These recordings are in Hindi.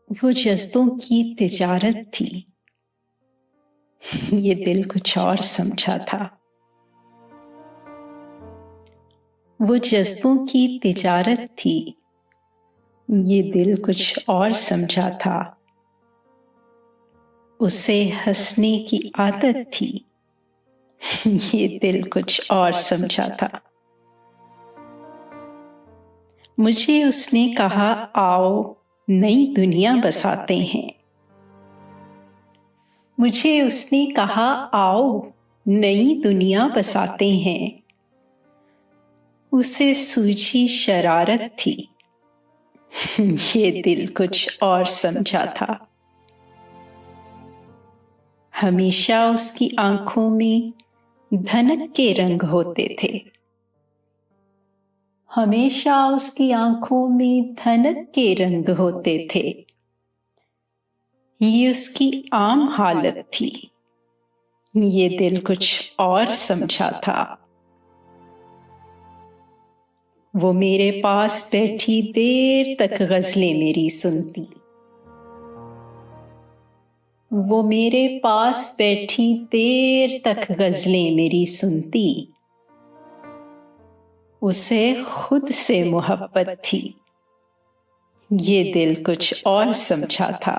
वो जज्बों की तिजारत थी, ये दिल कुछ और समझा था। वो जज्बों की तिजारत थी, ये दिल कुछ और समझा था। उसे हंसने की आदत थी, ये दिल कुछ और समझा था। मुझे उसने कहा, आओ नई दुनिया बसाते हैं। मुझे उसने कहा, आओ नई दुनिया बसाते हैं। उसे सूझी शरारत थी, ये दिल कुछ और समझा था। हमेशा उसकी आंखों में धनक के रंग होते थे। हमेशा उसकी आंखों में धनक के रंग होते थे। ये उसकी आम हालत थी, ये दिल कुछ और समझा था। वो मेरे पास बैठी देर तक गजलें मेरी सुनती। वो मेरे पास बैठी देर तक गजलें मेरी सुनती। उसे खुद से मोहब्बत थी, ये दिल कुछ और समझा था।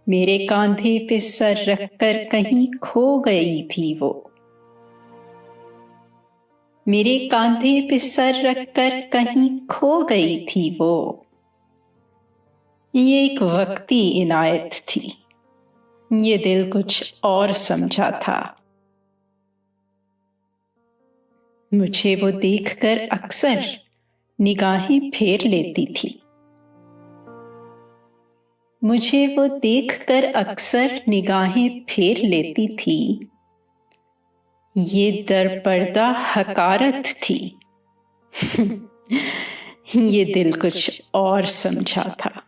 मेरे कांधे पे सर रखकर कहीं खो गई थी वो। मेरे कांधे पे सर रखकर कहीं खो गई थी वो। ये एक वक्ती इनायत थी, ये दिल कुछ और समझा था। मुझे वो देखकर अक्सर निगाहें फेर लेती थी। मुझे वो देखकर अक्सर निगाहें फेर लेती थी। ये दरपर्दा हकारत थी, ये दिल कुछ और समझा था।